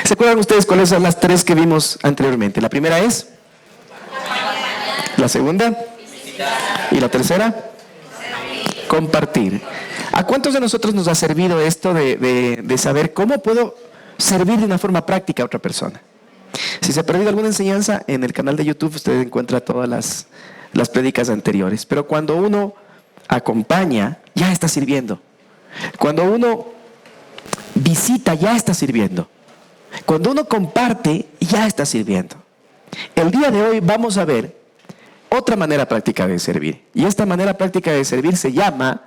¿Se acuerdan ustedes cuáles son las tres que vimos anteriormente? La primera es, la segunda y la tercera, compartir. ¿A cuántos de nosotros nos ha servido esto de saber cómo puedo servir de una forma práctica a otra persona? Si se ha perdido alguna enseñanza, en el canal de YouTube usted encuentra todas las prédicas anteriores. Pero cuando uno acompaña, ya está sirviendo. Cuando uno visita, ya está sirviendo. Cuando uno comparte, ya está sirviendo. El día de hoy vamos a ver otra manera práctica de servir. Y esta manera práctica de servir se llama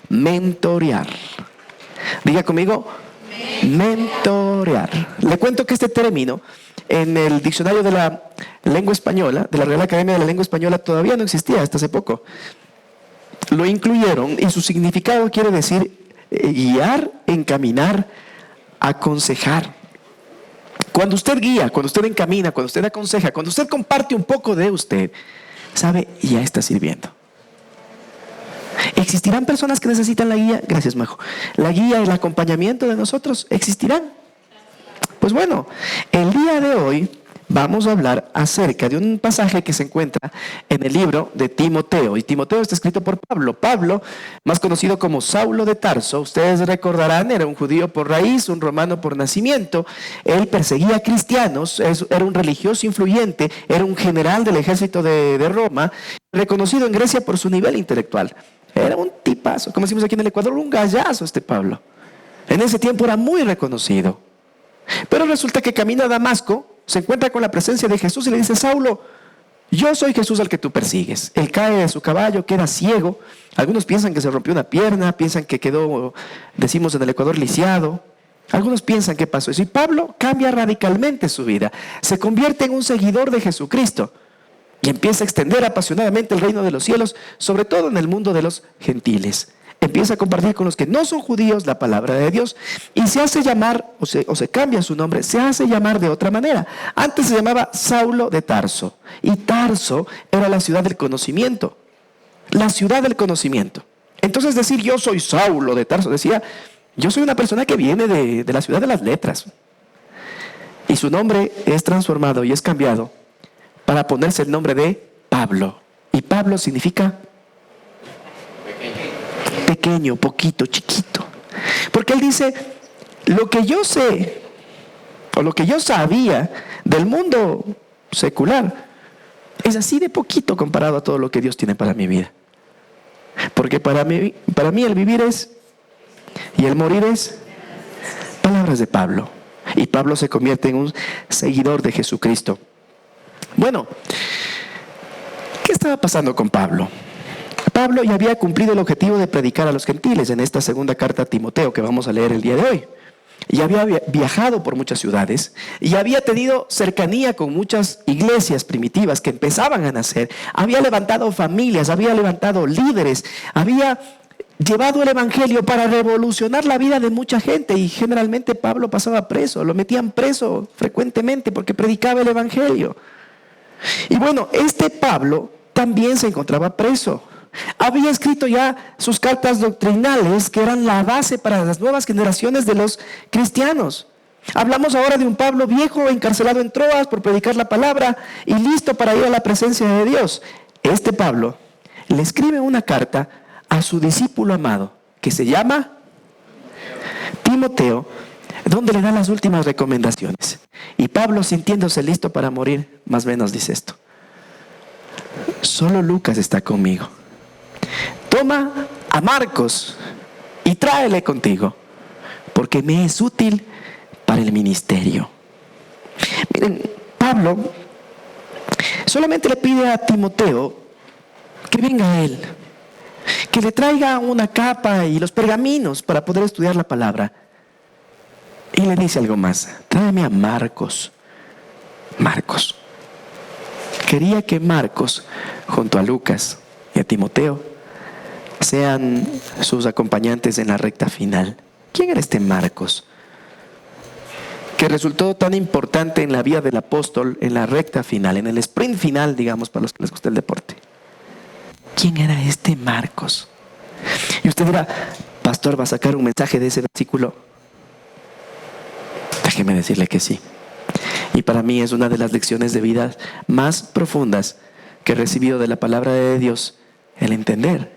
mentorear. Diga conmigo, mentorear. Le cuento que este término en el diccionario de la lengua española, de la Real Academia de la Lengua Española, todavía no existía hasta hace poco. Lo incluyeron y su significado quiere decir guiar, encaminar, aconsejar. Cuando usted guía, cuando usted encamina, cuando usted aconseja, cuando usted comparte un poco de usted, ¿sabe? Ya está sirviendo. ¿Existirán personas que necesitan la guía? Gracias, Majo. La guía, el acompañamiento de nosotros, ¿existirán? Pues bueno, el día de hoy vamos a hablar acerca de un pasaje que se encuentra en el libro de Timoteo. Y Timoteo está escrito por Pablo. Pablo, más conocido como Saulo de Tarso, ustedes recordarán, era un judío por raíz, un romano por nacimiento. Él perseguía a cristianos, era un religioso influyente, era un general del ejército de Roma, reconocido en Grecia por su nivel intelectual. Era un tipazo, como decimos aquí en el Ecuador, un gallazo este Pablo. En ese tiempo era muy reconocido. Pero resulta que camina a Damasco, se encuentra con la presencia de Jesús y le dice: Saulo, yo soy Jesús al que tú persigues. Él cae de su caballo, queda ciego. Algunos piensan que se rompió una pierna, piensan que quedó, decimos en el Ecuador, lisiado. Algunos piensan que pasó eso. Y Pablo cambia radicalmente su vida. Se convierte en un seguidor de Jesucristo y empieza a extender apasionadamente el reino de los cielos, sobre todo en el mundo de los gentiles. Empieza a compartir con los que no son judíos la palabra de Dios y se hace llamar, o se cambia su nombre, se hace llamar de otra manera. Antes se llamaba Saulo de Tarso y Tarso era la ciudad del conocimiento. La ciudad del conocimiento. Entonces decir yo soy Saulo de Tarso, decía yo soy una persona que viene de la ciudad de las letras. Y su nombre es transformado y es cambiado para ponerse el nombre de Pablo. Y Pablo significa pequeño, poquito, chiquito. Porque él dice, lo que yo sé, o lo que yo sabía del mundo secular, es así de poquito comparado a todo lo que Dios tiene para mi vida. Porque para mí el vivir es, y el morir es, palabras de Pablo. Y Pablo se convierte en un seguidor de Jesucristo. Bueno, ¿qué estaba pasando con Pablo? Pablo ya había cumplido el objetivo de predicar a los gentiles en esta segunda carta a Timoteo que vamos a leer el día de hoy. Ya había viajado por muchas ciudades y había tenido cercanía con muchas iglesias primitivas que empezaban a nacer. Había levantado familias, había levantado líderes, había llevado el evangelio para revolucionar la vida de mucha gente. Y generalmente Pablo pasaba preso, lo metían preso frecuentemente porque predicaba el evangelio. Y bueno, este Pablo también se encontraba preso. Había escrito ya sus cartas doctrinales que eran la base para las nuevas generaciones de los cristianos. Hablamos ahora de un Pablo viejo encarcelado en Troas por predicar la palabra y listo para ir a la presencia de Dios. Este Pablo le escribe una carta a su discípulo amado que se llama Timoteo, donde le da las últimas recomendaciones. Y Pablo, sintiéndose listo para morir, más o menos dice esto: solo Lucas está conmigo. Toma a Marcos y tráele contigo, porque me es útil para el ministerio. Miren, Pablo solamente le pide a Timoteo que venga a él, que le traiga una capa y los pergaminos para poder estudiar la palabra. Y le dice algo más: tráeme a Marcos. Marcos. Quería que Marcos, junto a Lucas y a Timoteo, sean sus acompañantes en la recta final. ¿Quién era este Marcos? Que resultó tan importante en la vida del apóstol en la recta final, en el sprint final, digamos, para los que les gusta el deporte. ¿Quién era este Marcos? Y usted dirá, pastor, ¿va a sacar un mensaje de ese versículo? Déjeme decirle que sí. Y para mí es una de las lecciones de vida más profundas que he recibido de la palabra de Dios, el entender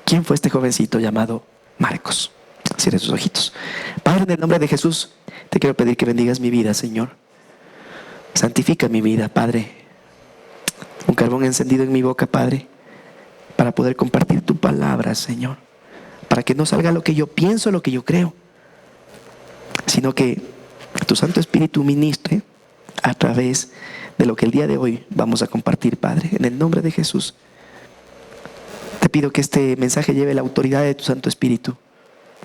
quién fue este jovencito llamado Marcos. Cierre sus ojitos. Padre, en el nombre de Jesús, te quiero pedir que bendigas mi vida, Señor. Santifica mi vida, Padre. Un carbón encendido en mi boca, Padre, para poder compartir tu palabra, Señor. Para que no salga lo que yo pienso, lo que yo creo, sino que tu Santo Espíritu ministre a través de lo que el día de hoy vamos a compartir, Padre. En el nombre de Jesús, te pido que este mensaje lleve la autoridad de tu Santo Espíritu.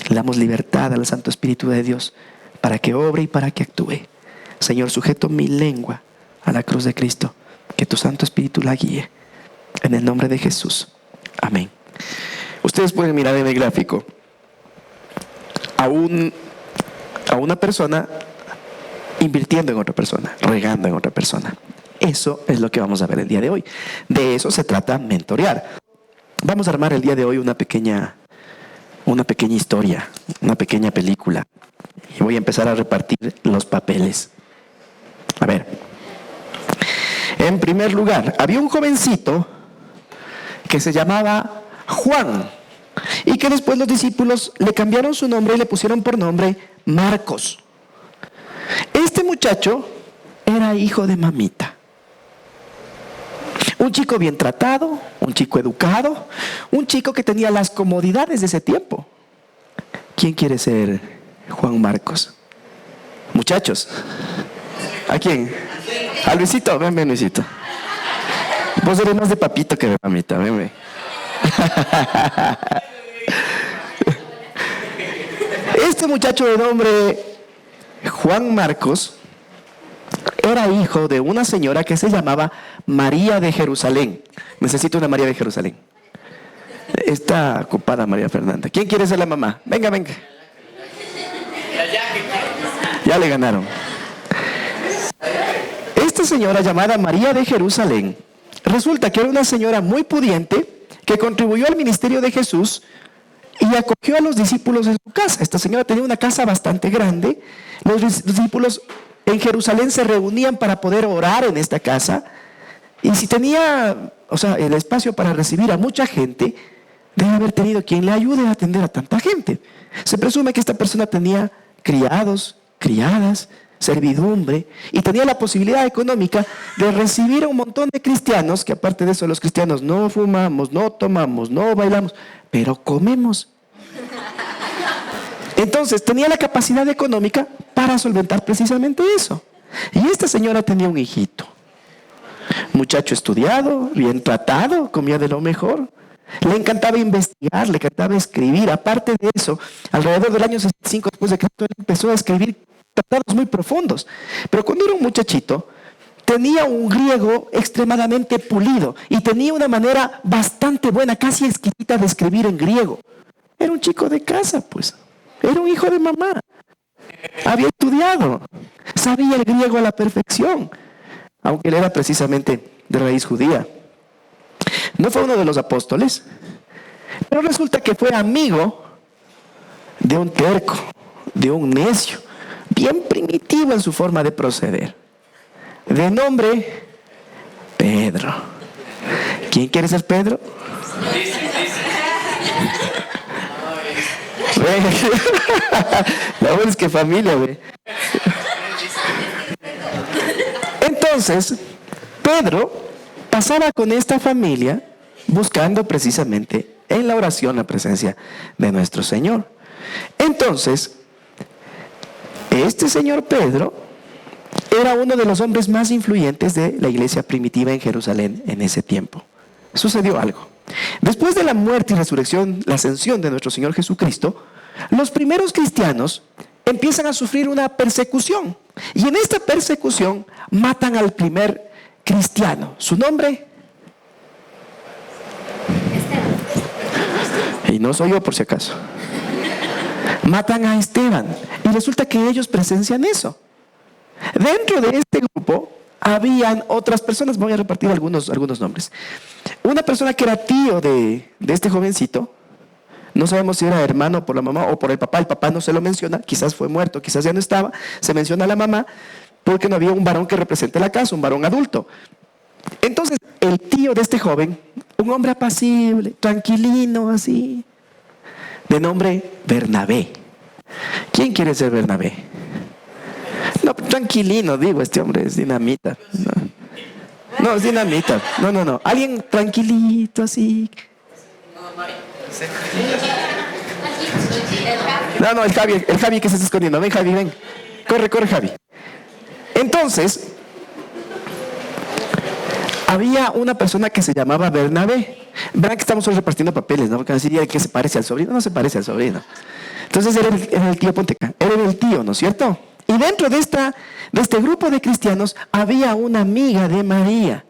Le damos libertad al Santo Espíritu de Dios para que obre y para que actúe. Señor, sujeto mi lengua a la cruz de Cristo. Que tu Santo Espíritu la guíe. En el nombre de Jesús. Amén. Ustedes pueden mirar en el gráfico a una persona invirtiendo en otra persona, regando en otra persona. Eso es lo que vamos a ver el día de hoy. De eso se trata mentorear. Vamos a armar el día de hoy una pequeña historia, una pequeña película. Y voy a empezar a repartir los papeles. A ver. En primer lugar, había un jovencito que se llamaba Juan, y que después los discípulos le cambiaron su nombre y le pusieron por nombre Marcos. Este muchacho era hijo de mamita. Un chico bien tratado, un chico educado, un chico que tenía las comodidades de ese tiempo. ¿Quién quiere ser Juan Marcos? Muchachos, ¿a quién? A Luisito, ven, Luisito. Vos eres más de papito que de mamita, ven. Este muchacho de nombre Juan Marcos era hijo de una señora que se llamaba María de Jerusalén. Necesito una María de Jerusalén. Está ocupada María Fernanda. ¿Quién quiere ser la mamá? Venga. Ya le ganaron. Esta señora llamada María de Jerusalén, resulta que era una señora muy pudiente que contribuyó al ministerio de Jesús y acogió a los discípulos en su casa. Esta señora tenía una casa bastante grande. Los discípulos en Jerusalén se reunían para poder orar en esta casa. Y si tenía, el espacio para recibir a mucha gente, debe haber tenido quien le ayude a atender a tanta gente. Se presume que esta persona tenía criados, criadas, servidumbre, y tenía la posibilidad económica de recibir a un montón de cristianos, que aparte de eso los cristianos no fumamos, no tomamos, no bailamos, pero comemos. Entonces tenía la capacidad económica para solventar precisamente eso. Y esta señora tenía un hijito, muchacho estudiado, bien tratado, comía de lo mejor. Le encantaba investigar, le encantaba escribir. Aparte de eso, alrededor del año 65 después de Cristo, él empezó a escribir tratados muy profundos. Pero cuando era un muchachito, tenía un griego extremadamente pulido y tenía una manera bastante buena, casi exquisita de escribir en griego. Era un chico de casa, pues. Era un hijo de mamá. Había estudiado. Sabía el griego a la perfección, aunque él era precisamente de raíz judía. No fue uno de los apóstoles, pero resulta que fue amigo de un terco, de un necio, bien primitivo en su forma de proceder, de nombre Pedro. ¿Quién quiere ser Pedro? La verdad es que familia, güey. Entonces, Pedro pasaba con esta familia buscando precisamente en la oración la presencia de nuestro Señor. Entonces, este señor Pedro era uno de los hombres más influyentes de la iglesia primitiva en Jerusalén en ese tiempo. Sucedió algo. Después de la muerte y resurrección, la ascensión de nuestro Señor Jesucristo, los primeros cristianos empiezan a sufrir una persecución. Y en esta persecución matan al primer cristiano. ¿Su nombre? Y no soy yo, por si acaso. Matan a Esteban. Y resulta que ellos presencian eso. Dentro de este grupo habían otras personas. Voy a repartir algunos nombres. Una persona que era tío de este jovencito No sabemos si era hermano por la mamá o por el papá no se lo menciona, quizás fue muerto, quizás ya no estaba. Se menciona a la mamá porque no había un varón que represente la casa, un varón adulto. Entonces, el tío de este joven, un hombre apacible, tranquilino, así, de nombre Bernabé. ¿Quién quiere ser Bernabé? No, tranquilino, digo, este hombre es dinamita. No, es dinamita. No. Alguien tranquilito, así. No, el Javi que se está escondiendo. Ven, Javi, ven. Corre, Javi. Entonces, había una persona que se llamaba Bernabé. Verán que estamos hoy repartiendo papeles, ¿no? Porque decir que se parece al sobrino, no se parece al sobrino. Entonces era el tío Ponteca, era el tío, ¿no es cierto? Y dentro de este grupo de cristianos había una amiga de María,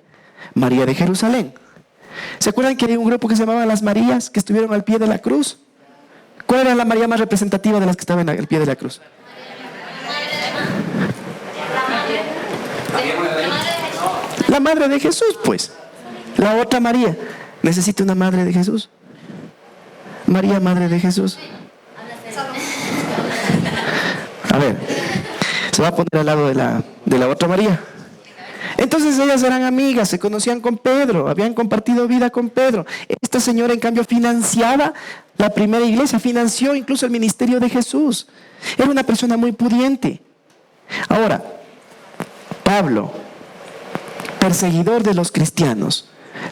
María de Jerusalén. ¿Se acuerdan que había un grupo que se llamaba las Marías, que estuvieron al pie de la cruz? ¿Cuál era la María más representativa de las que estaban al pie de la cruz? La madre de Jesús, pues. La otra María. ¿Necesita una madre de Jesús? María, madre de Jesús. A ver, se va a poner al lado de la otra María. Entonces ellas eran amigas, se conocían con Pedro, habían compartido vida con Pedro. Esta señora, en cambio, financiaba la primera iglesia, financió incluso el ministerio de Jesús. Era una persona muy pudiente. Ahora, Pablo, perseguidor de los cristianos,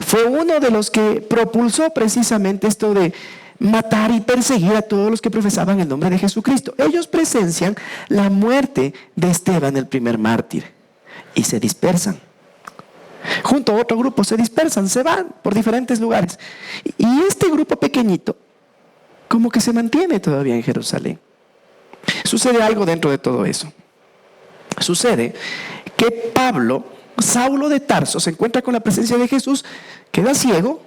fue uno de los que propulsó precisamente esto de matar y perseguir a todos los que profesaban el nombre de Jesucristo. Ellos presencian la muerte de Esteban, el primer mártir, y se dispersan. Junto a otro grupo se dispersan, se van por diferentes lugares. Y este grupo pequeñito, como que se mantiene todavía en Jerusalén. Sucede algo dentro de todo eso. Sucede que Pablo, Saulo de Tarso, se encuentra con la presencia de Jesús, queda ciego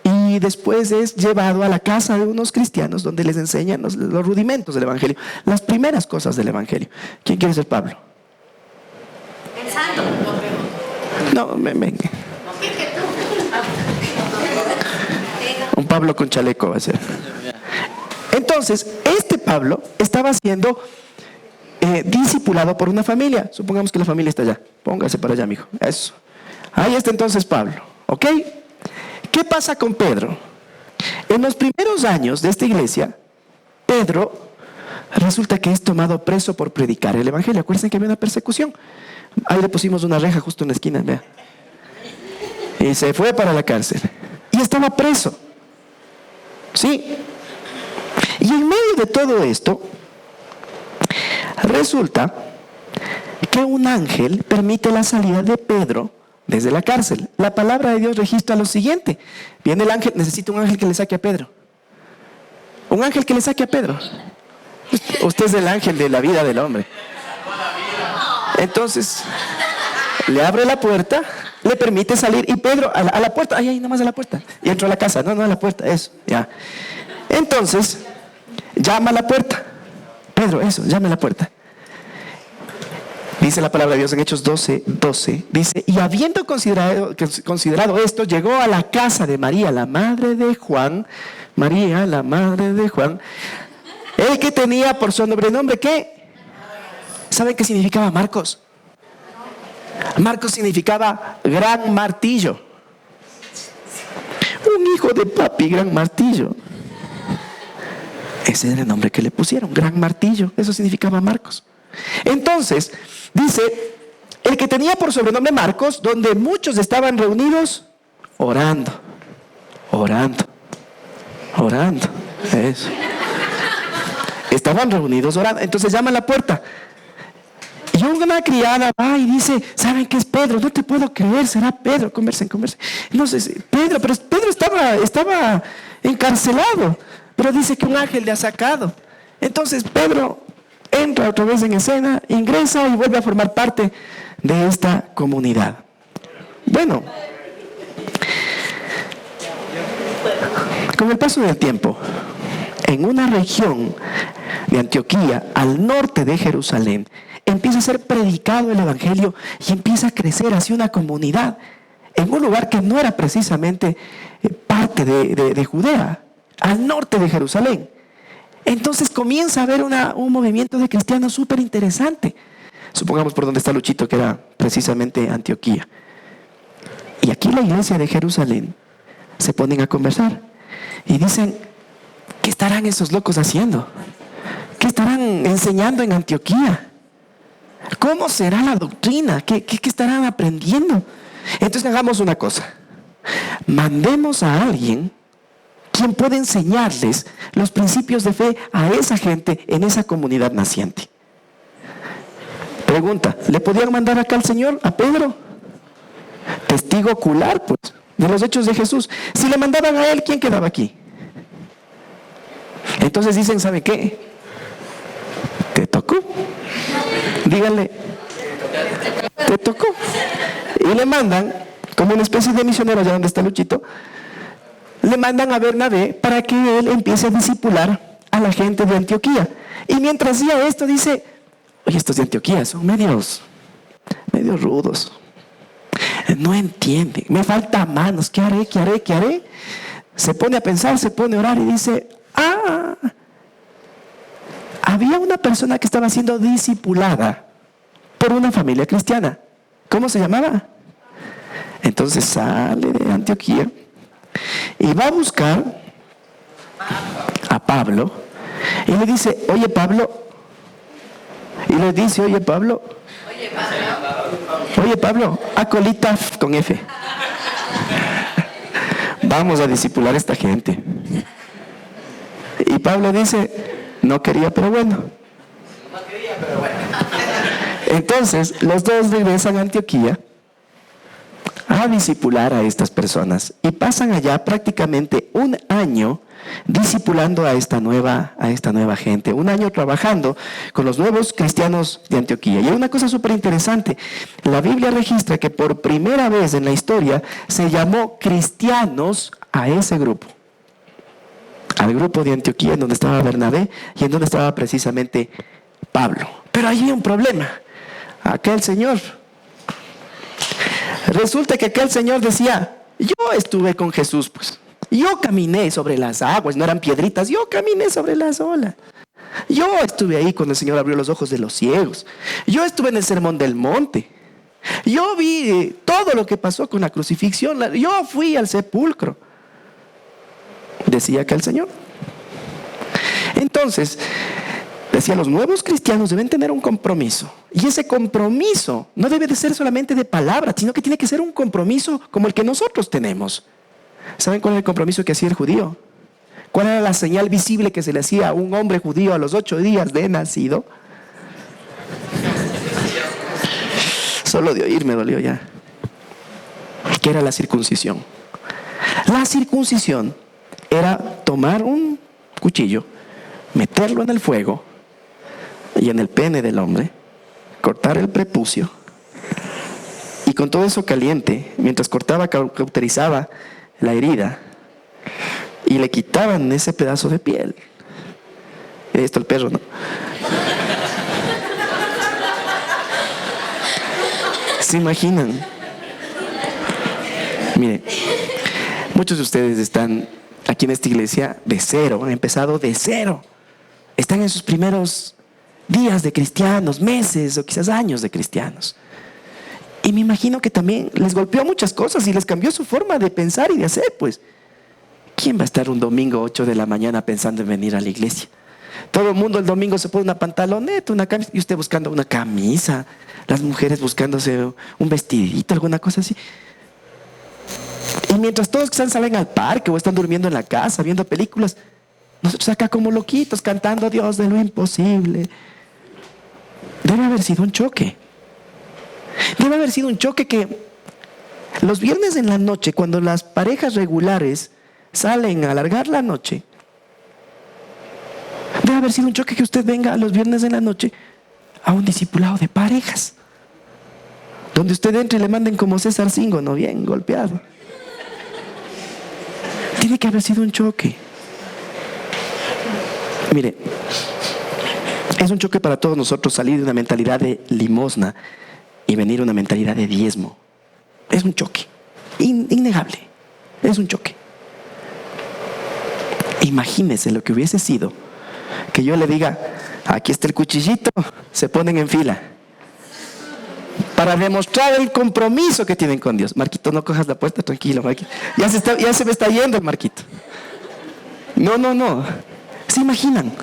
y después es llevado a la casa de unos cristianos donde les enseñan los rudimentos del Evangelio, las primeras cosas del Evangelio. ¿Quién quiere ser Pablo? Pensando. No, venga. Un Pablo con chaleco va a ser. Entonces, este Pablo estaba siendo discipulado por una familia. Supongamos que la familia está allá. Póngase para allá, mijo. Eso. Ahí está entonces Pablo. ¿Ok? ¿Qué pasa con Pedro? En los primeros años de esta iglesia, Pedro resulta que es tomado preso por predicar el Evangelio. Acuérdense que había una persecución. Ahí le pusimos una reja justo en la esquina, vea. Y se fue para la cárcel. Y estaba preso. ¿Sí? Y en medio de todo esto, resulta que un ángel permite la salida de Pedro desde la cárcel. La palabra de Dios registra lo siguiente. Viene el ángel, necesita un ángel que le saque a Pedro. Un ángel que le saque a Pedro. Usted es el ángel de la vida del hombre. Entonces, le abre la puerta, le permite salir y Pedro a la puerta, ahí nomás a la puerta. Y entró a la casa, no a la puerta, eso, ya. Entonces, llama a la puerta. Pedro, eso, llama a la puerta. Dice la palabra de Dios en Hechos 12, dice, y habiendo considerado esto, llegó a la casa de María, la madre de Juan, María, la madre de Juan, el que tenía por sobrenombre, ¿qué? ¿Saben qué significaba Marcos? Marcos significaba gran martillo. Un hijo de papi, gran martillo. Ese era el nombre que le pusieron, gran martillo. Eso significaba Marcos. Entonces, dice, el que tenía por sobrenombre Marcos, donde muchos estaban reunidos orando. Eso. Estaban reunidos orando. Entonces llama a la puerta. Y una criada va y dice, ¿saben qué es Pedro? No te puedo creer, será Pedro. Conversen. No sé, Pedro estaba encarcelado. Pero dice que un ángel le ha sacado. Entonces Pedro entra otra vez en escena, ingresa y vuelve a formar parte de esta comunidad. Bueno, con el paso del tiempo, en una región de Antioquía, al norte de Jerusalén, empieza a ser predicado el Evangelio y empieza a crecer hacia una comunidad en un lugar que no era precisamente parte de Judea. al norte de Jerusalén. Entonces comienza a haber un movimiento de cristianos súper interesante. Supongamos por donde está Luchito, que era precisamente Antioquía. Y aquí la iglesia de Jerusalén se ponen a conversar y dicen, ¿qué estarán esos locos haciendo? ¿Qué estarán enseñando en Antioquía? ¿Cómo será la doctrina? ¿Qué estarán aprendiendo? Entonces hagamos una cosa. Mandemos a alguien quien puede enseñarles los principios de fe a esa gente en esa comunidad naciente. Pregunta, ¿le podían mandar acá al Señor, a Pedro? Testigo ocular, pues, de los hechos de Jesús. Si le mandaban a él, ¿quién quedaba aquí? Entonces dicen, ¿sabe qué? ¿Te tocó? Díganle, ¿te tocó? Y le mandan, como una especie de misionero, allá donde está Luchito, le mandan a Bernabé para que él empiece a discipular a la gente de Antioquía. Y mientras hacía esto, dice, oye, estos de Antioquía son medios rudos. No entienden, me falta manos, ¿qué haré? Se pone a pensar, se pone a orar y dice, había una persona que estaba siendo discipulada por una familia cristiana. ¿Cómo se llamaba? Entonces sale de Antioquía y va a buscar a Pablo y le dice, oye Pablo, acolita con F. Vamos a discipular a esta gente. Y Pablo dice, no quería, pero bueno. Entonces, los dos regresan a Antioquía a discipular a estas personas y pasan allá prácticamente un año discipulando a esta nueva gente, un año trabajando con los nuevos cristianos de Antioquía. Y hay una cosa súper interesante, la Biblia registra que por primera vez en la historia se llamó cristianos a ese grupo, al grupo de Antioquía, en donde estaba Bernabé y en donde estaba precisamente Pablo. Pero hay un problema, aquel señor, resulta que aquel señor decía, yo estuve con Jesús, pues. Yo caminé sobre las aguas, no eran piedritas, yo caminé sobre las olas. Yo estuve ahí cuando el Señor abrió los ojos de los ciegos. Yo estuve en el Sermón del Monte. Yo vi todo lo que pasó con la crucifixión. Yo fui al sepulcro. Decía aquel Señor. Entonces, decía, los nuevos cristianos deben tener un compromiso. Y ese compromiso no debe de ser solamente de palabras, sino que tiene que ser un compromiso como el que nosotros tenemos. ¿Saben cuál era el compromiso que hacía el judío? ¿Cuál era la señal visible que se le hacía a un hombre judío a los 8 días de nacido? Solo de oír me dolió ya. ¿Qué era la circuncisión? La circuncisión era tomar un cuchillo, meterlo en el fuego y en el pene del hombre, cortar el prepucio y con todo eso caliente, mientras cortaba, cauterizaba la herida y le quitaban ese pedazo de piel. Esto el perro, ¿no? ¿Se imaginan? Miren, muchos de ustedes están aquí en esta iglesia de cero, han empezado de cero. Están en sus primeros días de cristianos, meses o quizás años de cristianos. Y me imagino que también les golpeó muchas cosas y les cambió su forma de pensar y de hacer, pues. ¿Quién va a estar un domingo 8 de la mañana pensando en venir a la iglesia? Todo el mundo el domingo se pone una pantaloneta, una camisa, y usted buscando una camisa, las mujeres buscándose un vestidito, alguna cosa así. Y mientras todos quizás salen al parque o están durmiendo en la casa, viendo películas, nosotros acá como loquitos cantando Dios de lo imposible. Debe haber sido un choque. Debe haber sido un choque que los viernes en la noche, cuando las parejas regulares salen a alargar la noche, debe haber sido un choque que usted venga los viernes en la noche a un discipulado de parejas, donde usted entre y le manden como César Singo, ¿no? Bien golpeado. Tiene que haber sido un choque. Mire, es un choque para todos nosotros salir de una mentalidad de limosna y venir a una mentalidad de diezmo. Es un choque innegable, es un choque. Imagínese lo que hubiese sido que yo le diga, aquí está el cuchillito, se ponen en fila para demostrar el compromiso que tienen con Dios. Marquito, no cojas la puerta, tranquilo, Marquito. Ya se me está yendo el Marquito. No. ¿Se imaginan?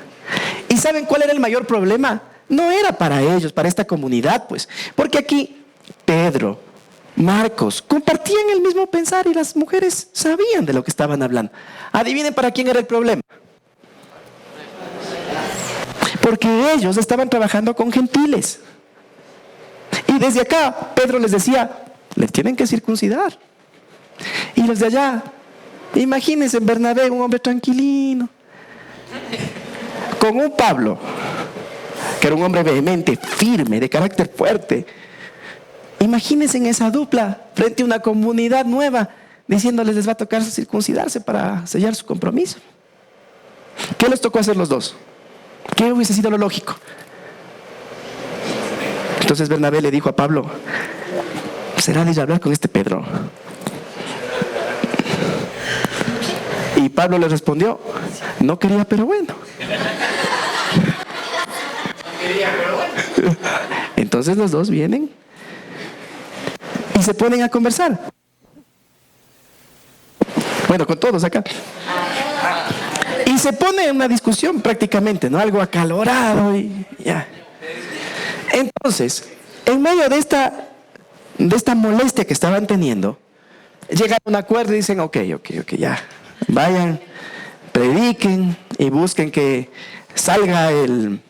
¿Y saben cuál era el mayor problema? No era para ellos, para esta comunidad, pues. Porque aquí Pedro, Marcos, compartían el mismo pensar y las mujeres sabían de lo que estaban hablando. Adivinen para quién era el problema. Porque ellos estaban trabajando con gentiles. Y desde acá, Pedro les decía, les tienen que circuncidar. Y los de allá, imagínense en Bernabé, un hombre tranquilino, con un Pablo, que era un hombre vehemente, firme, de carácter fuerte. Imagínense en esa dupla, frente a una comunidad nueva, diciéndoles les va a tocar circuncidarse para sellar su compromiso. ¿Qué les tocó hacer los dos? ¿Qué hubiese sido lo lógico? Entonces Bernabé le dijo a Pablo, será de ir a hablar con este Pedro. Y Pablo le respondió, no quería, pero bueno. Entonces los dos vienen y se ponen a conversar. Bueno, con todos acá. Y se pone en una discusión prácticamente, ¿no? Algo acalorado y ya. Entonces, en medio de esta molestia que estaban teniendo, llegan a un acuerdo y dicen, ok, ya. Vayan, prediquen y busquen que salga el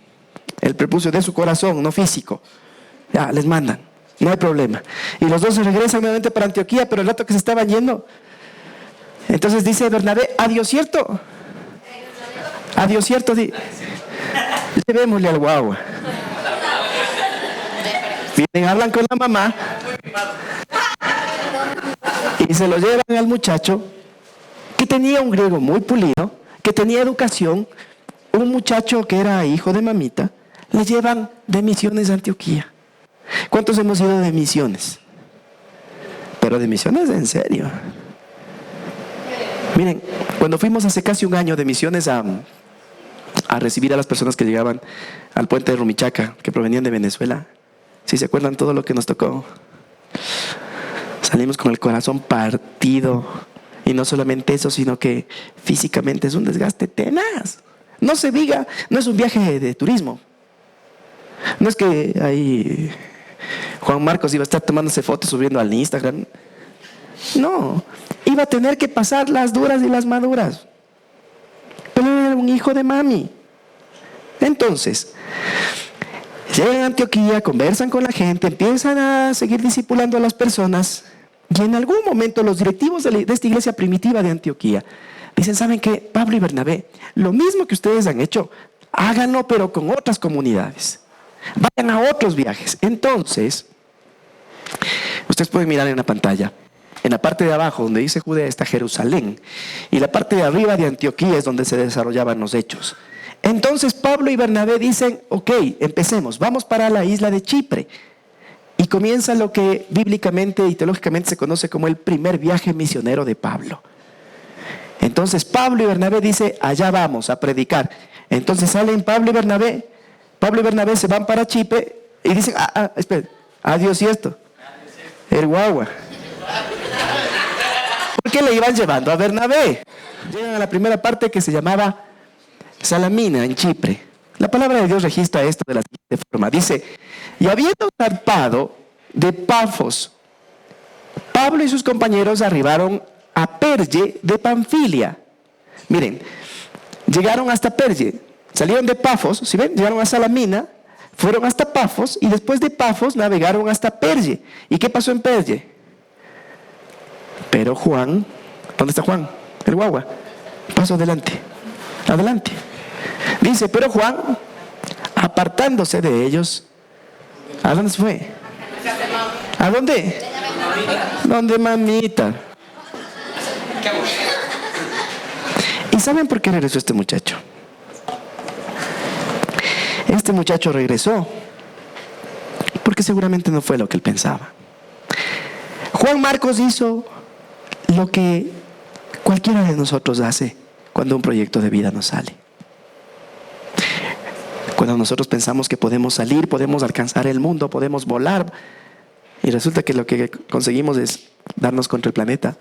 prepucio de su corazón, no físico. Ya, les mandan, no hay problema. Y los dos se regresan nuevamente para Antioquía, pero el rato que se estaban yendo, entonces dice Bernabé, adiós cierto. Adiós cierto, llevémosle al guagua. Vienen, hablan con la mamá y se lo llevan al muchacho que tenía un griego muy pulido, que tenía educación, un muchacho que era hijo de mamita, le llevan de misiones a Antioquía. ¿Cuántos hemos ido de misiones? Pero de misiones en serio. Miren, cuando fuimos hace casi un año de misiones a recibir a las personas que llegaban al puente de Rumichaca, que provenían de Venezuela, ¿sí se acuerdan todo lo que nos tocó? Salimos con el corazón partido. Y no solamente eso, sino que físicamente es un desgaste tenaz. No se diga, no es un viaje de turismo. No es que ahí Juan Marcos iba a estar tomándose fotos subiendo al Instagram. No, iba a tener que pasar las duras y las maduras. Pero era un hijo de mami. Entonces, llegan a Antioquía, conversan con la gente, empiezan a seguir discipulando a las personas. Y en algún momento los directivos de esta iglesia primitiva de Antioquía dicen, ¿saben qué? Pablo y Bernabé, lo mismo que ustedes han hecho, háganlo pero con otras comunidades. Vayan a otros viajes. Entonces, ustedes pueden mirar en la pantalla. En la parte de abajo, donde dice Judea, está Jerusalén. Y la parte de arriba de Antioquía es donde se desarrollaban los hechos. Entonces Pablo y Bernabé dicen, ok, empecemos, vamos para la isla de Chipre. Y comienza lo que bíblicamente y teológicamente se conoce como el primer viaje misionero de Pablo. Entonces Pablo y Bernabé dice, allá vamos a predicar. Entonces salen Pablo y Bernabé se van para Chipre y dicen, espera, adiós y esto, el guagua. ¿Por qué le iban llevando a Bernabé? Llegan a la primera parte que se llamaba Salamina, en Chipre. La palabra de Dios registra esto de la siguiente forma. Dice, y habiendo zarpado de Pafos, Pablo y sus compañeros arribaron a Perge de Panfilia. Miren, llegaron hasta Perge, salieron de Pafos, ¿sí ven? Llegaron a Salamina, fueron hasta Pafos y después de Pafos navegaron hasta Perge. ¿Y qué pasó en Perge? Pero Juan, ¿dónde está Juan? El guagua. Paso adelante. Dice, pero Juan, apartándose de ellos, ¿a dónde se fue? ¿A dónde? ¿Dónde, mamita? ¿Y saben por qué regresó este muchacho? Este muchacho regresó porque seguramente no fue lo que él pensaba. Juan Marcos hizo lo que cualquiera de nosotros hace cuando un proyecto de vida nos sale. Cuando nosotros pensamos que podemos salir, podemos alcanzar el mundo, podemos volar, y resulta que lo que conseguimos es darnos contra el planeta.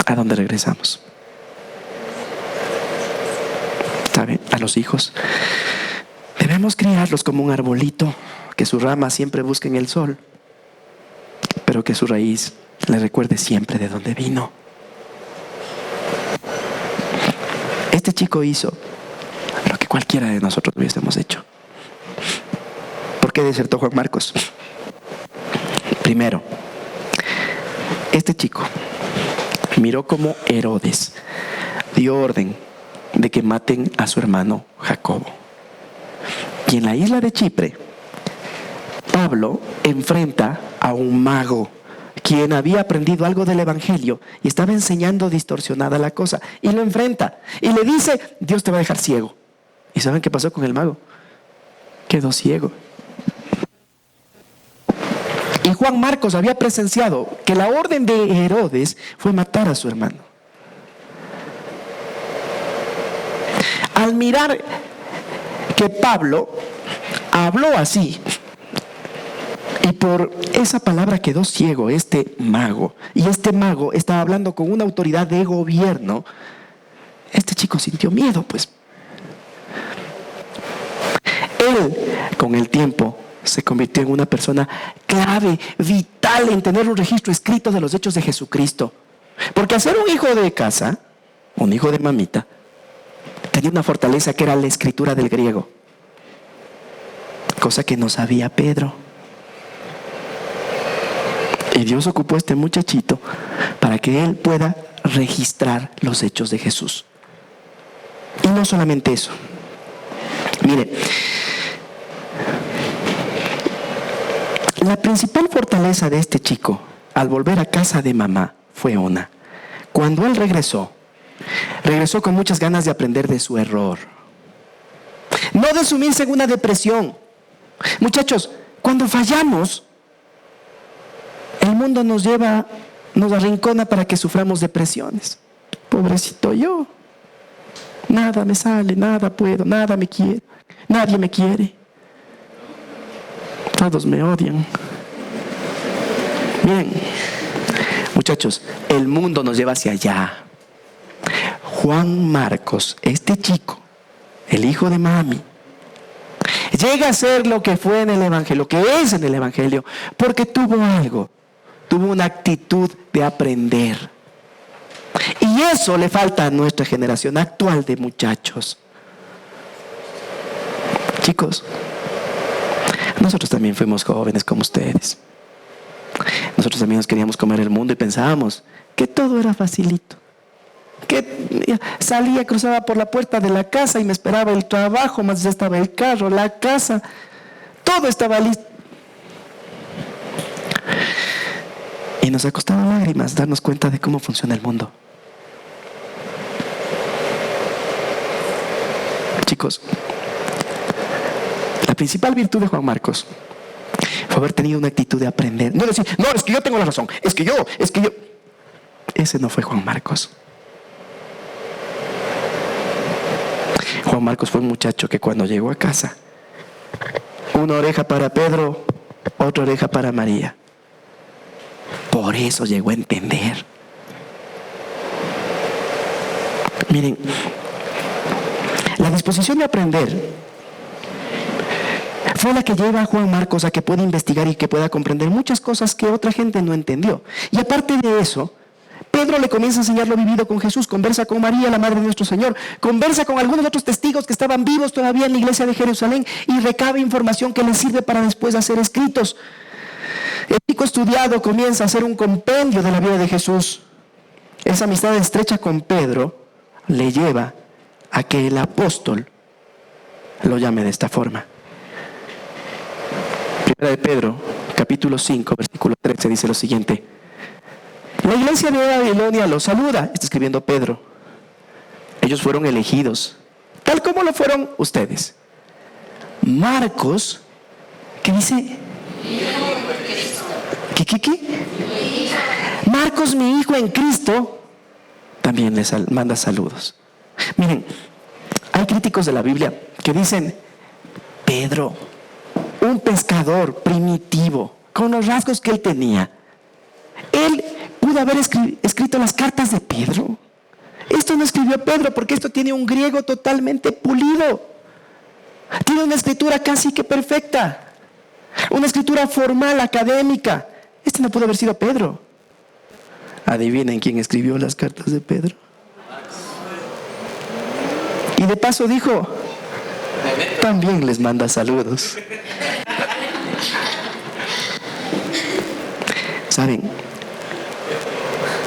¿A dónde regresamos? ¿Sabe? A los hijos debemos criarlos como un arbolito, que su rama siempre busque en el sol, pero que su raíz le recuerde siempre de dónde vino. Este chico hizo lo que cualquiera de nosotros hubiésemos hecho. ¿Por qué desertó Juan Marcos? Primero, este chico miró cómo Herodes dio orden de que maten a su hermano Jacobo. Y en la isla de Chipre, Pablo enfrenta a un mago quien había aprendido algo del evangelio y estaba enseñando distorsionada la cosa, y lo enfrenta y le dice: Dios te va a dejar ciego. ¿Y saben qué pasó con el mago? Quedó ciego. Y Juan Marcos había presenciado que la orden de Herodes fue matar a su hermano. Al mirar que Pablo habló así, y por esa palabra quedó ciego este mago, y este mago estaba hablando con una autoridad de gobierno, este chico sintió miedo, pues. Él, con el tiempo, se convirtió en una persona clave, vital en tener un registro escrito de los hechos de Jesucristo. Porque al ser un hijo de casa, un hijo de mamita, tenía una fortaleza que era la escritura del griego, cosa que no sabía Pedro. Y Dios ocupó a este muchachito para que él pueda registrar los hechos de Jesús. Y no solamente eso. Mire, la principal fortaleza de este chico al volver a casa de mamá fue una: cuando él regresó con muchas ganas de aprender de su error, no de sumirse en una depresión. Muchachos, cuando fallamos, el mundo nos arrincona para que suframos depresiones. Pobrecito yo, nada me sale, nada puedo, nada me quiere, nadie me quiere, todos me odian. Bien, muchachos, el mundo nos lleva hacia allá. Juan Marcos, este chico, el hijo de mami, llega a ser lo que fue en el evangelio, lo que es en el evangelio, porque tuvo algo, tuvo una actitud de aprender. Y eso le falta a nuestra generación actual de muchachos. Chicos, nosotros también fuimos jóvenes como ustedes. Nosotros también nos queríamos comer el mundo y pensábamos que todo era facilito. Que salía, cruzaba por la puerta de la casa y me esperaba el trabajo, más ya estaba el carro, la casa, todo estaba listo. Y nos ha costado lágrimas darnos cuenta de cómo funciona el mundo. Chicos, la principal virtud de Juan Marcos fue haber tenido una actitud de aprender. No decir, no, es que yo tengo la razón, es que yo. Ese no fue Juan Marcos. Juan Marcos fue un muchacho que cuando llegó a casa, una oreja para Pedro, otra oreja para María. Por eso llegó a entender. Miren, la disposición de aprender fue la que lleva a Juan Marcos a que pueda investigar y que pueda comprender muchas cosas que otra gente no entendió. Y aparte de eso, Pedro le comienza a enseñar lo vivido con Jesús, conversa con María, la madre de nuestro Señor, conversa con algunos otros testigos que estaban vivos todavía en la iglesia de Jerusalén y recaba información que le sirve para después hacer escritos. El chico estudiado comienza a hacer un compendio de la vida de Jesús. Esa amistad estrecha con Pedro le lleva a que el apóstol lo llame de esta forma. Primera de Pedro, capítulo 5, versículo 13, dice lo siguiente: la iglesia de Babilonia los saluda. Está escribiendo Pedro. Ellos fueron elegidos, tal como lo fueron ustedes. Marcos, ¿qué dice? ¿Qué? Marcos, mi hijo en Cristo, también les manda saludos. Miren, hay críticos de la Biblia que dicen, Pedro, un pescador primitivo, con los rasgos que él tenía, él pudo haber escrito las cartas de Pedro. Esto no escribió Pedro porque esto tiene un griego totalmente pulido. Tiene una escritura casi que perfecta. Una escritura formal, académica. Este no pudo haber sido Pedro. Adivinen quién escribió las cartas de Pedro. Y de paso dijo, también les manda saludos. ¿Saben?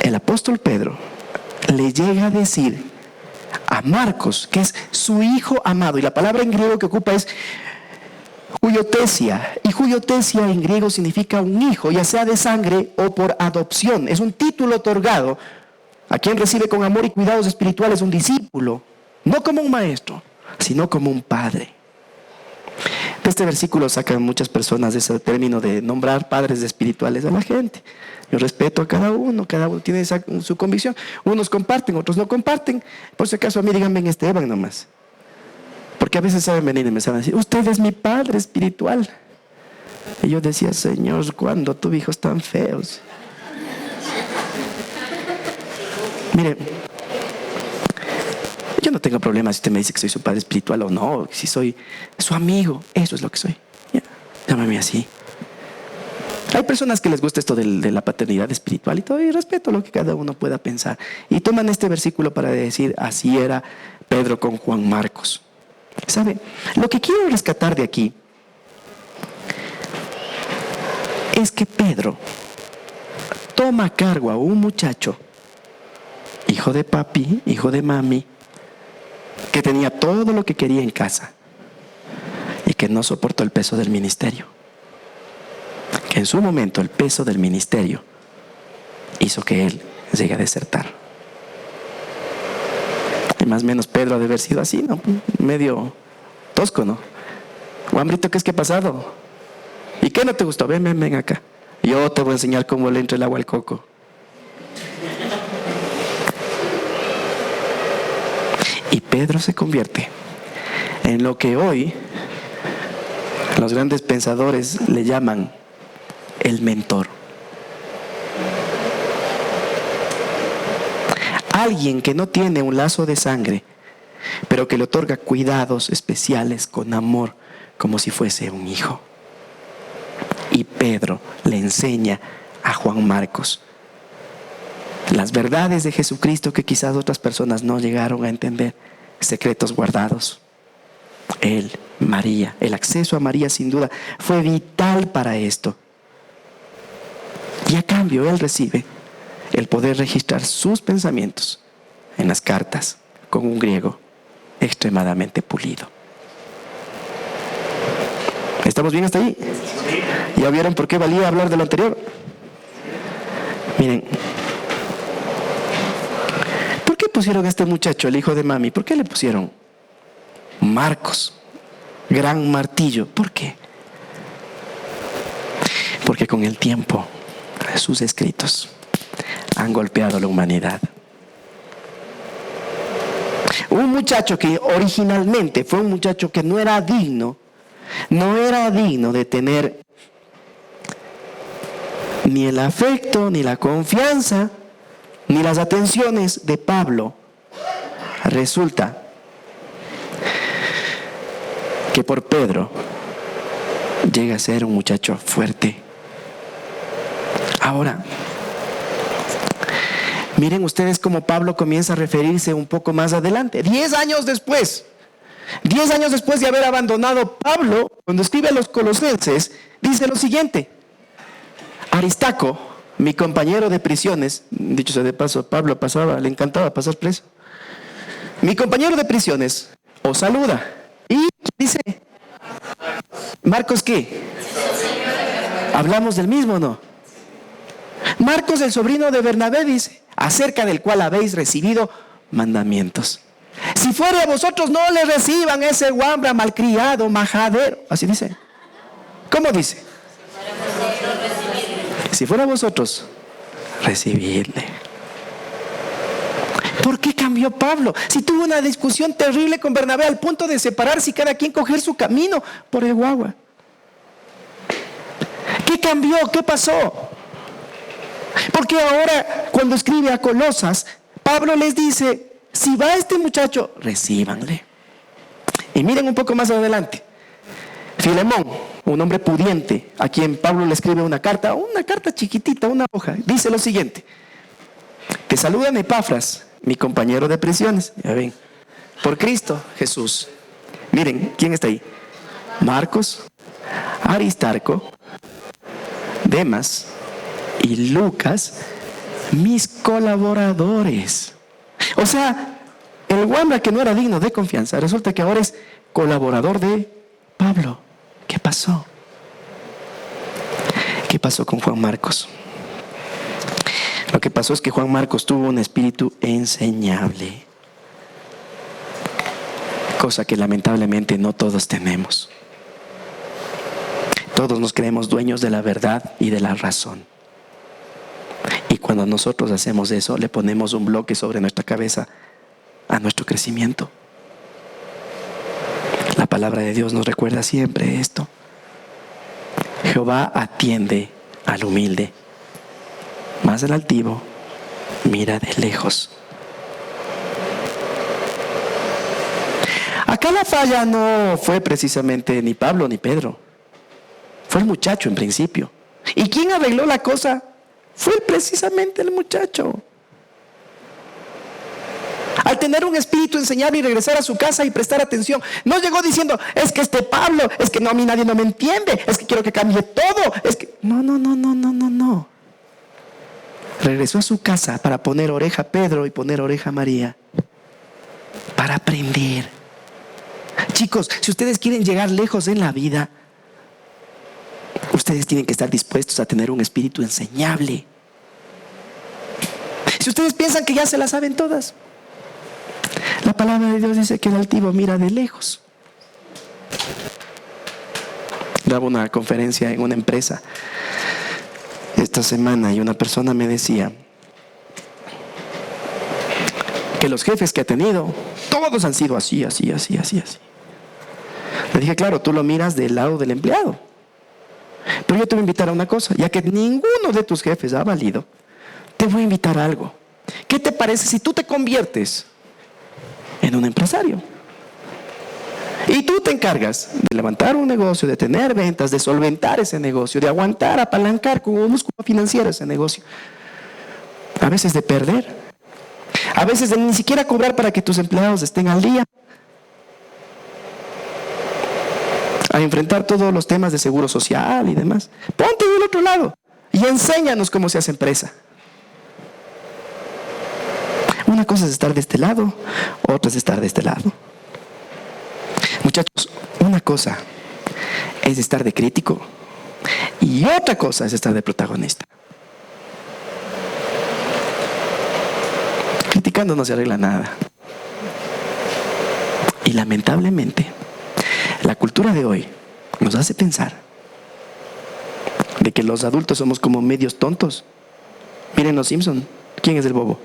El apóstol Pedro le llega a decir a Marcos, que es su hijo amado, y la palabra en griego que ocupa es huiotesia, y huiotesia en griego significa un hijo, ya sea de sangre o por adopción. Es un título otorgado a quien recibe con amor y cuidados espirituales un discípulo, no como un maestro, sino como un padre. De este versículo sacan muchas personas de ese término de nombrar padres espirituales a la gente. Yo respeto a cada uno tiene su convicción. Unos comparten, otros no comparten. Por si acaso a mí díganme en Esteban nomás. Porque a veces saben venir y me saben decir, usted es mi padre espiritual. Y yo decía, Señor, ¿cuándo tuve hijos tan feos? Mire, yo no tengo problema si usted me dice que soy su padre espiritual o no, si soy su amigo, eso es lo que soy. Ya, llámame así. Hay personas que les gusta esto de la paternidad espiritual y todo, y respeto lo que cada uno pueda pensar. Y toman este versículo para decir, así era Pedro con Juan Marcos. ¿Sabe? Lo que quiero rescatar de aquí es que Pedro toma a cargo a un muchacho, hijo de papi, hijo de mami, que tenía todo lo que quería en casa y que no soportó el peso del ministerio. Que en su momento el peso del ministerio hizo que él llegue a desertar. Y más o menos Pedro ha de haber sido así, ¿no? Medio tosco, ¿no? Guambrito, ¿qué es que ha pasado? ¿Y qué no te gustó? Ven acá. Yo te voy a enseñar cómo le entra el agua al coco. Y Pedro se convierte en lo que hoy los grandes pensadores le llaman el mentor. Alguien que no tiene un lazo de sangre, pero que le otorga cuidados especiales con amor, como si fuese un hijo. Y Pedro le enseña a Juan Marcos las verdades de Jesucristo que quizás otras personas no llegaron a entender, secretos guardados. Él, María, el acceso a María sin duda fue vital para esto. Y a cambio él recibe el poder registrar sus pensamientos en las cartas con un griego extremadamente pulido. ¿Estamos bien hasta ahí? ¿Ya vieron por qué valía hablar de lo anterior? Miren, ¿por qué pusieron a este muchacho, el hijo de mami? ¿Por qué le pusieron Marcos? Gran martillo. ¿Por qué? Porque con el tiempo sus escritos han golpeado a la humanidad. Un muchacho que originalmente fue un muchacho que no era digno de tener ni el afecto, ni la confianza, ni las atenciones de Pablo. Resulta que por Pedro llega a ser un muchacho fuerte. Ahora, miren ustedes cómo Pablo comienza a referirse un poco más adelante. 10 años después de haber abandonado Pablo, cuando escribe a los Colosenses, dice lo siguiente: Aristarco, mi compañero de prisiones, dicho sea de paso, Pablo le encantaba pasar preso. Mi compañero de prisiones os saluda. Y dice, ¿Marcos qué? ¿Hablamos del mismo o no? Marcos, el sobrino de Bernabé, dice, acerca del cual habéis recibido mandamientos. Si fuera a vosotros, no le reciban ese guambra malcriado, majadero. Así dice. ¿Cómo dice? Si fuera a vosotros, recibidle. ¿Por qué cambió Pablo? Si tuvo una discusión terrible con Bernabé al punto de separarse y cada quien coger su camino por el guagua. ¿Qué cambió? ¿Qué pasó? Porque ahora cuando escribe a Colosas, Pablo les dice, si va este muchacho, recíbanle. Y miren un poco más adelante. Filemón, un hombre pudiente, a quien Pablo le escribe una carta chiquitita, una hoja. Dice lo siguiente: te saludan Epafras, mi compañero de prisiones. Ya ven, por Cristo Jesús. Miren, ¿quién está ahí? Marcos, Aristarco, Demas y Lucas, mis colaboradores. O sea, el guambra que no era digno de confianza, resulta que ahora es colaborador de Pablo. ¿Qué pasó? ¿Qué pasó con Juan Marcos? Lo que pasó es que Juan Marcos tuvo un espíritu enseñable, cosa que lamentablemente no todos tenemos. Todos nos creemos dueños de la verdad y de la razón. Y cuando nosotros hacemos eso, le ponemos un bloque sobre nuestra cabeza a nuestro crecimiento. La palabra de Dios nos recuerda siempre esto. Jehová atiende al humilde, mas el altivo mira de lejos. Acá la falla no fue precisamente ni Pablo ni Pedro. Fue el muchacho en principio. ¿Y quién arregló la cosa? Fue precisamente el muchacho. Al tener un espíritu enseñable y regresar a su casa y prestar atención, no llegó diciendo, es que este Pablo, es que no, a mí nadie no me entiende, es que quiero que cambie todo, es que... No. Regresó a su casa para poner oreja a Pedro y poner oreja a María, para aprender. Chicos, si ustedes quieren llegar lejos en la vida, ustedes tienen que estar dispuestos a tener un espíritu enseñable. Si ustedes piensan que ya se las saben todas, la palabra de Dios dice que el altivo mira de lejos. Daba una conferencia en una empresa esta semana y una persona me decía que los jefes que ha tenido, todos han sido así. Le dije, claro, tú lo miras del lado del empleado. Pero yo te voy a invitar a una cosa, ya que ninguno de tus jefes ha valido, te voy a invitar a algo. ¿Qué te parece si tú te conviertes en un empresario? Y tú te encargas de levantar un negocio, de tener ventas, de solventar ese negocio, de aguantar, apalancar con un músculo financiero ese negocio. A veces de perder, a veces de ni siquiera cobrar para que tus empleados estén al día, a enfrentar todos los temas de seguro social y demás. Ponte del otro lado y enséñanos cómo se hace empresa. Una cosa es estar de este lado, otra es estar de este lado. Muchachos, una cosa es estar de crítico y otra cosa es estar de protagonista. Criticando no se arregla nada. Y lamentablemente, la cultura de hoy nos hace pensar de que los adultos somos como medios tontos. Miren los Simpson, ¿quién es el bobo?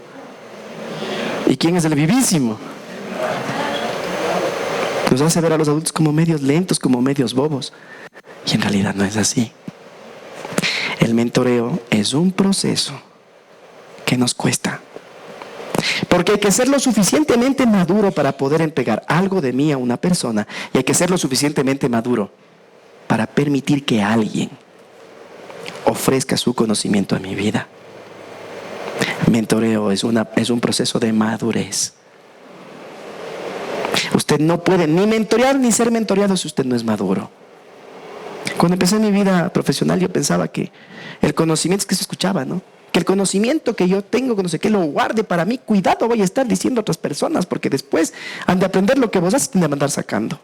¿Y quién es el vivísimo? Nos hace ver a los adultos como medios lentos, como medios bobos. Y en realidad no es así. El mentoreo es un proceso que nos cuesta. Porque hay que ser lo suficientemente maduro para poder entregar algo de mí a una persona. Y hay que ser lo suficientemente maduro para permitir que alguien ofrezca su conocimiento a mi vida. Mentoreo es un proceso de madurez. Usted no puede ni mentorear ni ser mentoreado si usted no es maduro. Cuando empecé mi vida profesional yo pensaba que el conocimiento, es que se escuchaba, ¿no? Que el conocimiento que yo tengo, no sé qué, lo guarde para mí. Cuidado, voy a estar diciendo a otras personas, porque después han de aprender lo que vos haces y de mandar sacando.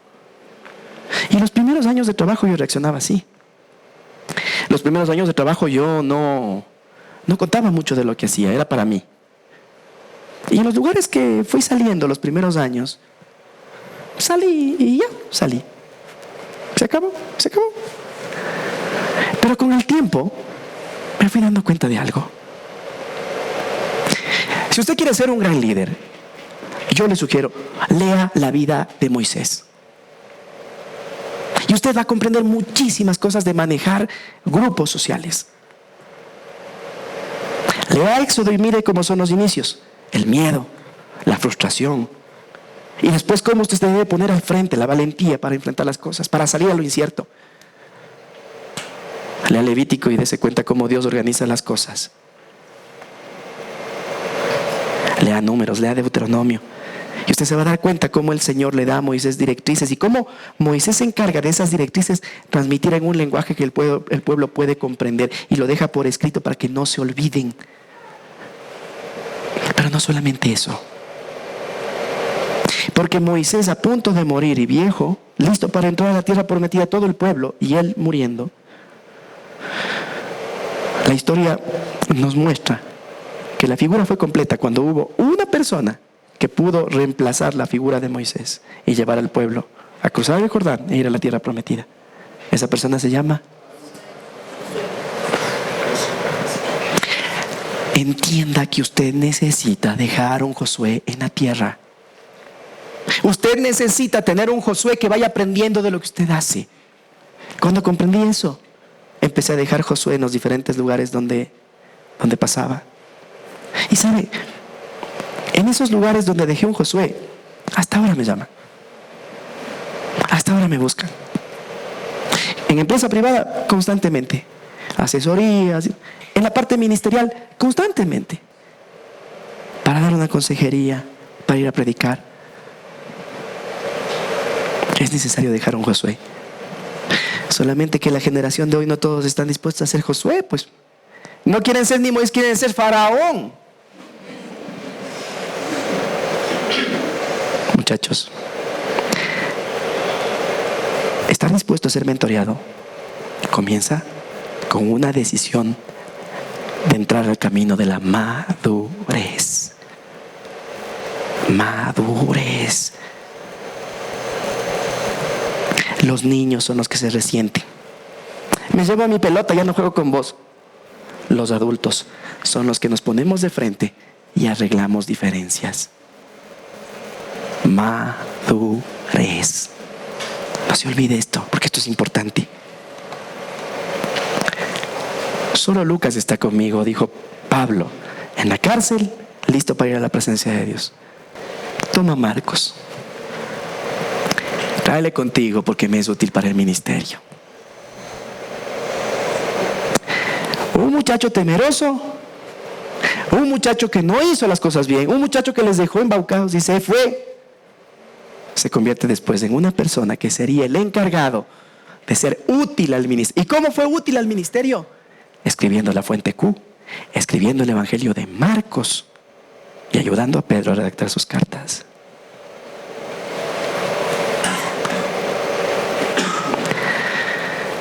Y los primeros años de trabajo yo reaccionaba así. Los primeros años de trabajo yo no contaba mucho de lo que hacía, era para mí. Y en los lugares que fui saliendo los primeros años, salí y ya, salí. Se acabó. Pero con el tiempo me fui dando cuenta de algo. Si usted quiere ser un gran líder, yo le sugiero, lea la vida de Moisés. Y usted va a comprender muchísimas cosas de manejar grupos sociales. Lea Éxodo y mire cómo son los inicios. El miedo, la frustración. Y después cómo usted se debe poner al frente, la valentía para enfrentar las cosas, para salir a lo incierto. Lea Levítico y dése cuenta cómo Dios organiza las cosas. Lea Números, lea Deuteronomio. Y usted se va a dar cuenta cómo el Señor le da a Moisés directrices y cómo Moisés se encarga de esas directrices transmitir en un lenguaje que el pueblo puede comprender y lo deja por escrito para que no se olviden. Pero no solamente eso. Porque Moisés, a punto de morir y viejo, listo para entrar a la tierra prometida, todo el pueblo y él muriendo, la historia nos muestra que la figura fue completa cuando hubo una persona que pudo reemplazar la figura de Moisés y llevar al pueblo a cruzar el Jordán e ir a la tierra prometida. Esa persona se llama. Entienda que usted necesita dejar un Josué en la tierra. Usted necesita tener un Josué que vaya aprendiendo de lo que usted hace. Cuando comprendí eso, empecé a dejar Josué en los diferentes lugares donde pasaba. Y sabe, en esos lugares donde dejé un Josué, hasta ahora me llaman. Hasta ahora me buscan. En empresa privada, constantemente. Asesorías. En la parte ministerial, constantemente. Para dar una consejería, para ir a predicar. Es necesario dejar un Josué. Solamente que la generación de hoy no todos están dispuestos a ser Josué, pues. No quieren ser ni Moisés, quieren ser Faraón. Muchachos, estar dispuesto a ser mentoreado comienza con una decisión de entrar al camino de la madurez. Madurez. Los niños son los que se resienten. Me llevo a mi pelota, ya no juego con vos. Los adultos son los que nos ponemos de frente y arreglamos diferencias. Madurez. No se olvide esto, porque esto es importante. Solo Lucas está conmigo, dijo Pablo, en la cárcel, listo para ir a la presencia de Dios. Toma Marcos. Tráele contigo porque me es útil para el ministerio. Un muchacho temeroso, un muchacho que no hizo las cosas bien, un muchacho que les dejó embaucados y se fue, se convierte después en una persona que sería el encargado de ser útil al ministerio. ¿Y cómo fue útil al ministerio? Escribiendo la Fuente Q, escribiendo el Evangelio de Marcos y ayudando a Pedro a redactar sus cartas.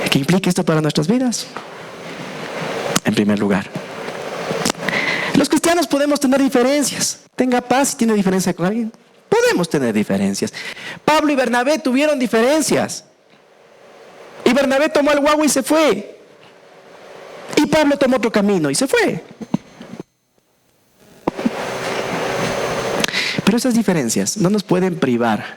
¿Qué implica esto para nuestras vidas? En primer lugar, los cristianos podemos tener diferencias. Tenga paz si tiene diferencia con alguien. Podemos tener diferencias. Pablo y Bernabé tuvieron diferencias. Y Bernabé tomó el guagua y se fue. Y Pablo tomó otro camino y se fue. Pero esas diferencias no nos pueden privar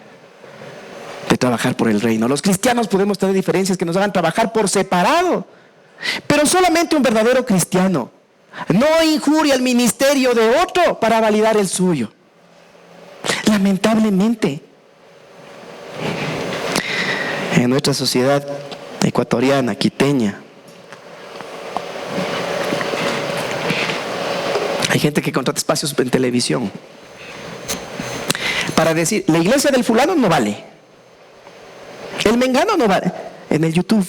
de trabajar por el reino. Los cristianos podemos tener diferencias que nos hagan trabajar por separado. Pero solamente un verdadero cristiano no injuria el ministerio de otro para validar el suyo. Lamentablemente, en nuestra sociedad ecuatoriana, quiteña, hay gente que contrata espacios en televisión para decir, la iglesia del fulano no vale, el mengano no vale. En el YouTube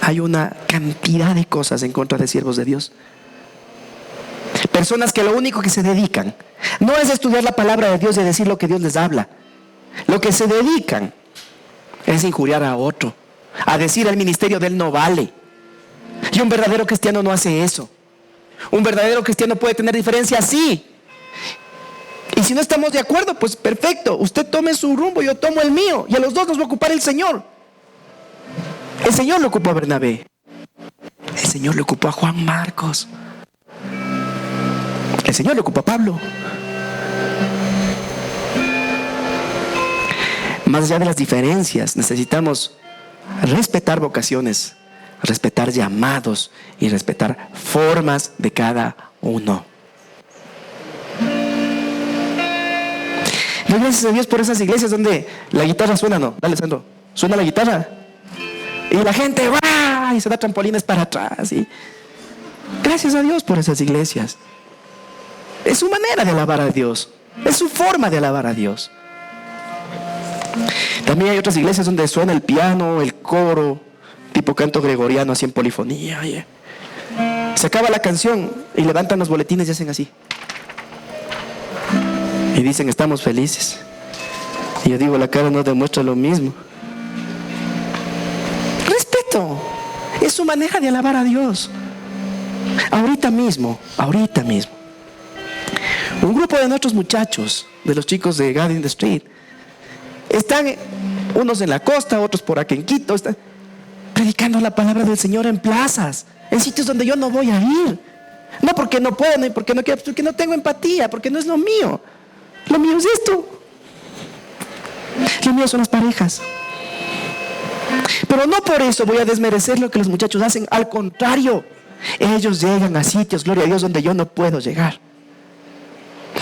hay una cantidad de cosas en contra de siervos de Dios. Personas que lo único que se dedican no es estudiar la palabra de Dios y decir lo que Dios les habla. Lo que se dedican es injuriar a otro, a decir el ministerio de él no vale. Y un verdadero cristiano no hace eso. Un verdadero cristiano puede tener diferencias, sí. Y si no estamos de acuerdo, pues perfecto. Usted tome su rumbo, yo tomo el mío. Y a los dos nos va a ocupar el Señor. El Señor le ocupó a Bernabé. El Señor le ocupó a Juan Marcos. El Señor le ocupa a Pablo. Más allá de las diferencias, necesitamos respetar vocaciones, respetar llamados y respetar formas de cada uno. Doy gracias a Dios por esas iglesias donde la guitarra suena, ¿no? Dale, Sandro. Suena la guitarra. Y la gente va y se da trampolines para atrás. Y gracias a Dios por esas iglesias. Es su manera de alabar a Dios. Es su forma de alabar a Dios. También hay otras iglesias donde suena el piano, el coro, tipo canto gregoriano, así en polifonía. Se acaba la canción y levantan los boletines y hacen así. Y dicen, estamos felices. Y yo digo, la cara no demuestra lo mismo. Respeto. Es su manera de alabar a Dios. Ahorita mismo. Un grupo de nuestros muchachos, de los chicos de God in the Street, están unos en la costa, otros por aquí en Quito, están predicando la palabra del Señor en plazas, en sitios donde yo no voy a ir. No porque no puedo, ni porque no quiero, porque no tengo empatía, porque no es lo mío. Lo mío es esto. Lo mío son las parejas. Pero no por eso voy a desmerecer lo que los muchachos hacen. Al contrario, ellos llegan a sitios, gloria a Dios, donde yo no puedo llegar.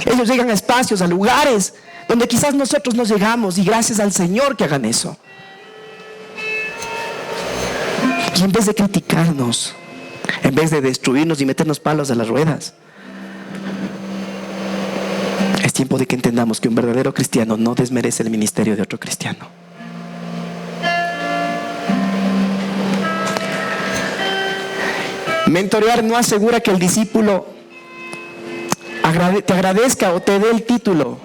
Ellos llegan a espacios, a lugares donde quizás nosotros no llegamos, y gracias al Señor que hagan eso. Y en vez de criticarnos, en vez de destruirnos y meternos palos a las ruedas, es tiempo de que entendamos que un verdadero cristiano no desmerece el ministerio de otro cristiano. Mentorear no asegura que el discípulo te agradezca o te dé el título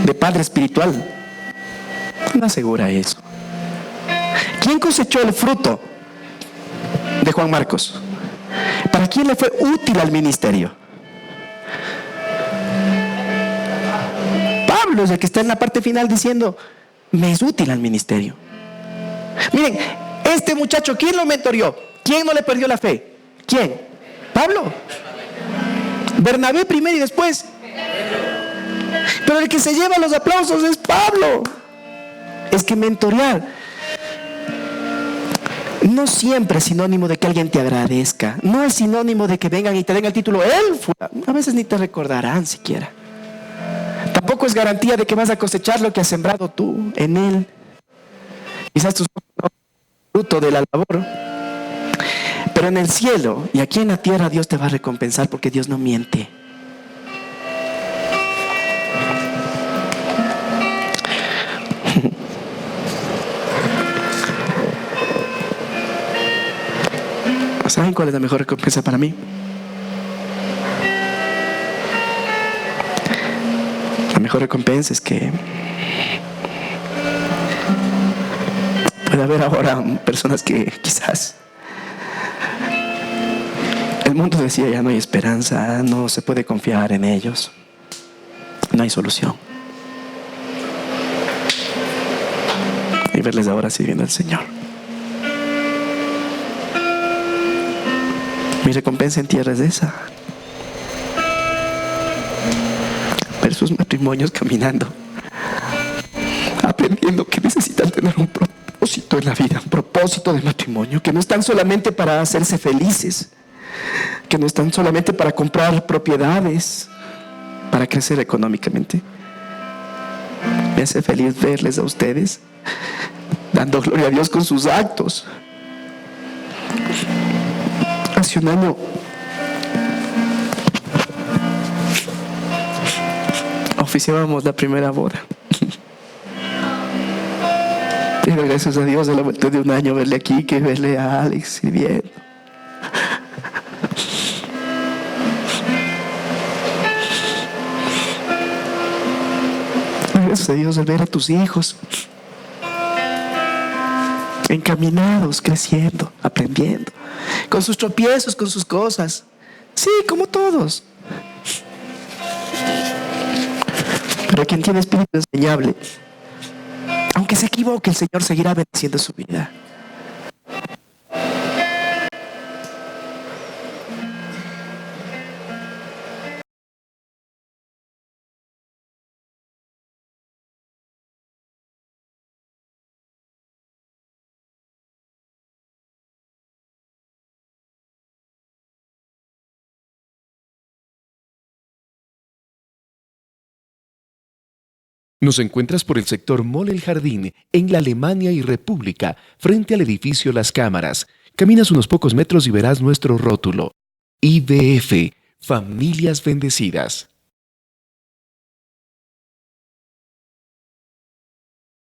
de padre espiritual. No asegura eso. ¿Quién cosechó el fruto de Juan Marcos? ¿Para quién le fue útil al ministerio? Pablo es el que está en la parte final diciendo, me es útil al ministerio. Miren, este muchacho, ¿quién lo mentoreó? ¿Quién no le perdió la fe? ¿Quién? Pablo. Bernabé primero y después. Pero el que se lleva los aplausos es Pablo. Es que mentorear no siempre es sinónimo de que alguien te agradezca. No es sinónimo de que vengan y te den el título él. A veces ni te recordarán siquiera. Tampoco es garantía de que vas a cosechar lo que has sembrado tú en él. Quizás tú sos fruto de la labor. Pero en el cielo y aquí en la tierra Dios te va a recompensar, porque Dios no miente. ¿Saben cuál es la mejor recompensa para mí? La mejor recompensa es que puede haber ahora personas que quizás el mundo decía, ya no hay esperanza, no se puede confiar en ellos, no hay solución. Y verles ahora sirviendo al Señor. Mi recompensa en tierra es esa. Ver sus matrimonios caminando, aprendiendo que necesitan tener un propósito en la vida, un propósito de matrimonio, que no están solamente para hacerse felices, que no están solamente para comprar propiedades, para crecer económicamente. Me hace feliz verles a ustedes dando gloria a Dios con sus actos. Hace un año oficiábamos la primera boda. Y gracias a Dios, a la vuelta de un año, verle aquí, que verle a Alex sirviendo. Gracias a Dios al ver a tus hijos encaminados, creciendo, aprendiendo, con sus tropiezos, con sus cosas. Sí, como todos. Pero quien tiene espíritu enseñable, aunque se equivoque, el Señor seguirá bendiciendo su vida. Nos encuentras por el sector Mall El Jardín, en la Alemania y República, frente al edificio Las Cámaras. Caminas unos pocos metros y verás nuestro rótulo. IBF, Familias Bendecidas.